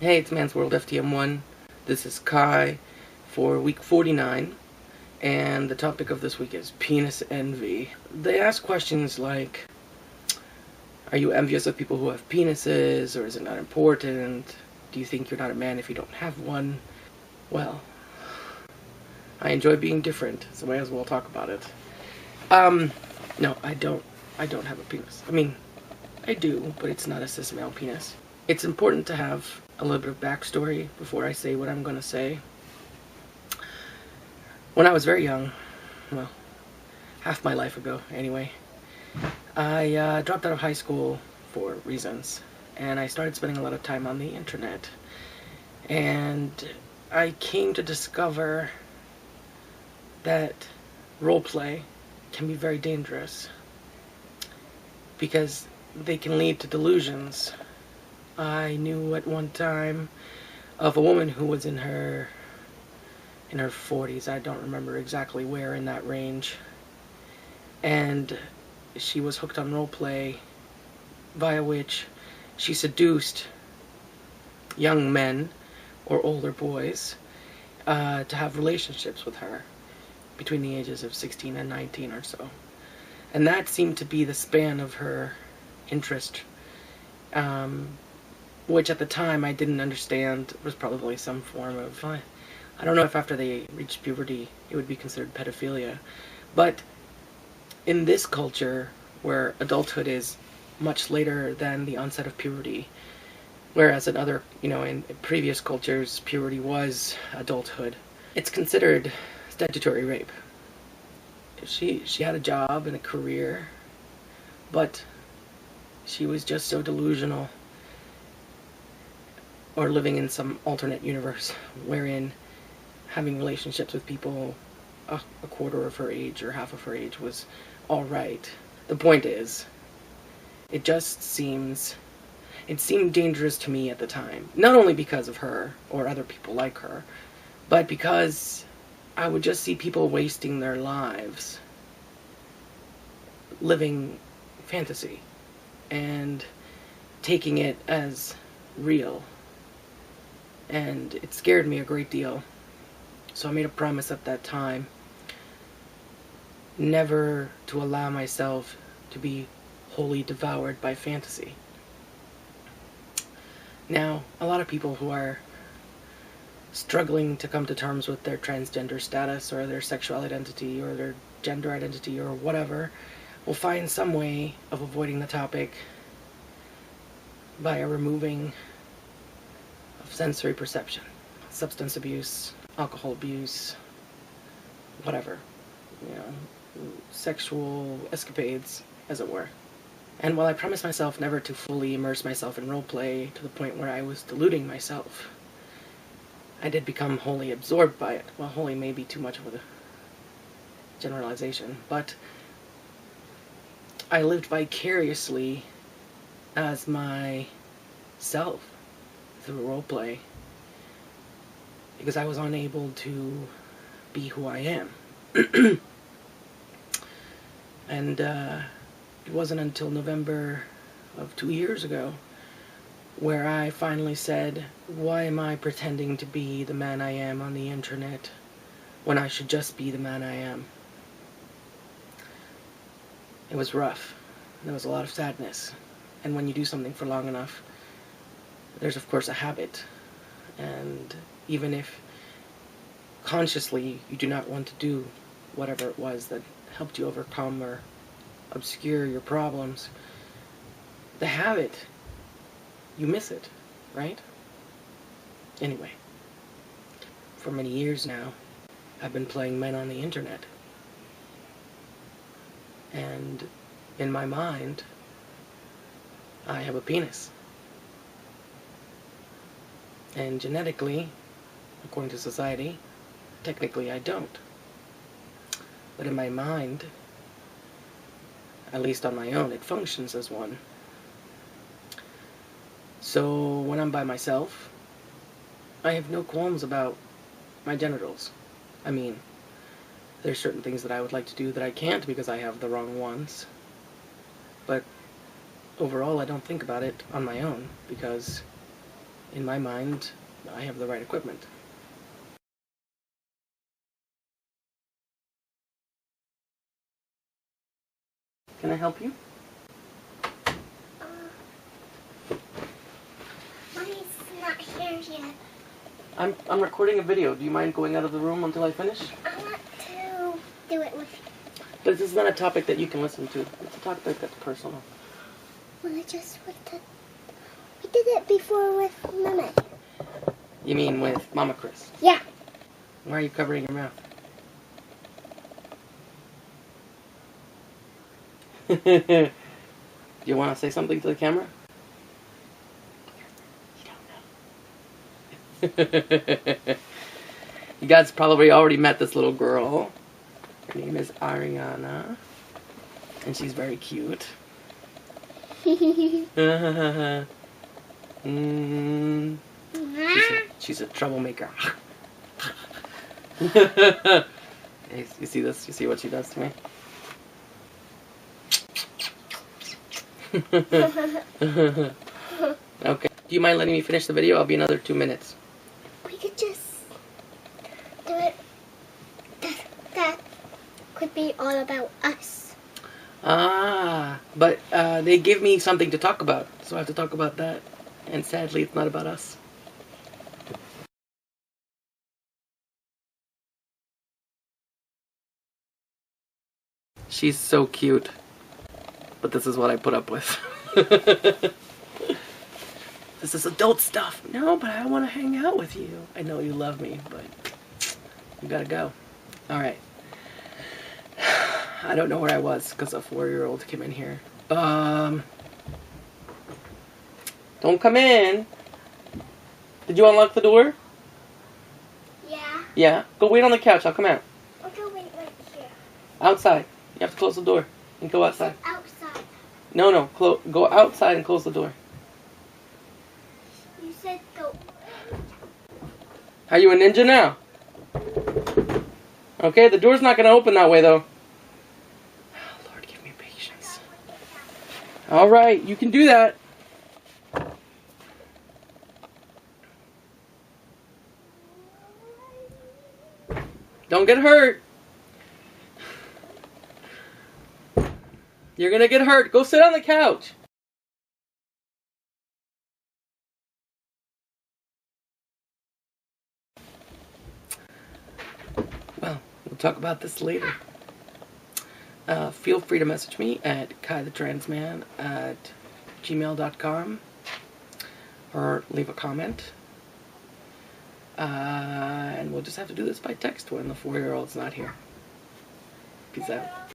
Hey, it's ItsAMansWorldFTM1. This is Kai for week 49, and the topic of this week is penis envy. They ask questions like, are you envious of people who have penises, or is it not important? Do you think you're not a man if you don't have one? Well, I enjoy being different, so I may as well talk about it. No, I don't have a penis. I mean, I do, but it's not a cis male penis. It's important to have a little bit of backstory before I say what I'm going to say. When I was very young, well, half my life ago anyway, I dropped out of high school for reasons, and I started spending a lot of time on the internet. And I came to discover that roleplay can be very dangerous because they can lead to delusions. I knew at one time of a woman who was in her 40s. I don't remember exactly where in that range. And she was hooked on roleplay, via which she seduced young men or older boys to have relationships with her between the ages of 16 and 19 or so. And that seemed to be the span of her interest, which at the time I didn't understand was probably some form of, I don't know if after they reached puberty it would be considered pedophilia, but in this culture where adulthood is much later than the onset of puberty, whereas in other, in previous cultures puberty was adulthood, it's considered statutory rape. She had a job and a career, but she was just so delusional, or living in some alternate universe wherein having relationships with people a quarter of her age or half of her age was all right. The point is, it seemed dangerous to me at the time, not only because of her or other people like her, but because I would just see people wasting their lives living fantasy and taking it as real. And it scared me a great deal. So I made a promise at that time never to allow myself to be wholly devoured by fantasy. Now, a lot of people who are struggling to come to terms with their transgender status or their sexual identity or their gender identity or whatever will find some way of avoiding the topic by removing sensory perception, substance abuse, alcohol abuse, whatever, sexual escapades, as it were. And while I promised myself never to fully immerse myself in roleplay to the point where I was deluding myself, I did become wholly absorbed by it. Well, wholly may be too much of a generalization, but I lived vicariously as myself through roleplay because I was unable to be who I am. And it wasn't until November of 2 years ago where I finally said, why am I pretending to be the man I am on the internet when I should just be the man I am? It was rough. There was a lot of sadness. And when you do something for long enough, there's of course a habit. And even if consciously you do not want to do whatever it was that helped you overcome or obscure your problems, the habit, you miss it, right? Anyway, for many years now, I've been playing men on the internet. And in my mind, I have a penis. And genetically, according to society, technically I don't. But in my mind, at least on my own, it functions as one. So when I'm by myself, I have no qualms about my genitals. I mean, there's certain things that I would like to do that I can't because I have the wrong ones. But overall, I don't think about it on my own because in my mind, I have the right equipment. Can I help you? Mommy's not here yet. I'm recording a video. Do you mind going out of the room until I finish? I want to do it with you. But this is not a topic that you can listen to. It's a topic that's personal. Well, I just want to... We did it before with Mama. You mean with Mama Chris? Yeah. Why are you covering your mouth? Do you want to say something to the camera? You don't know. You guys probably already met this little girl. Her name is Ariana. And she's very cute. She's a troublemaker. Hey, you see this? You see what she does to me? Okay. Do you mind letting me finish the video? I'll be another 2 minutes. We could just do it. That could be all about us. Ah, but they give me something to talk about, so I have to talk about that. And sadly, it's not about us. She's so cute. But this is what I put up with. This is adult stuff. No, but I want to hang out with you. I know you love me, but you gotta go. Alright. I don't know where I was because a 4-year-old came in here. Don't come in. Did you unlock the door? Yeah. Yeah. Go wait on the couch. I'll come out. I'll go wait right here. Outside. You have to close the door and go outside. Outside. No. Go outside and close the door. You said go. Are you a ninja now? Okay, the door's not going to open that way, though. Lord, give me patience. All right, you can do that. Don't get hurt. You're going to get hurt. Go sit on the couch. Well, we'll talk about this later. Feel free to message me at kaithetransman@gmail.com or leave a comment. And we'll just have to do this by text when the 4-year-old's not here. Peace out.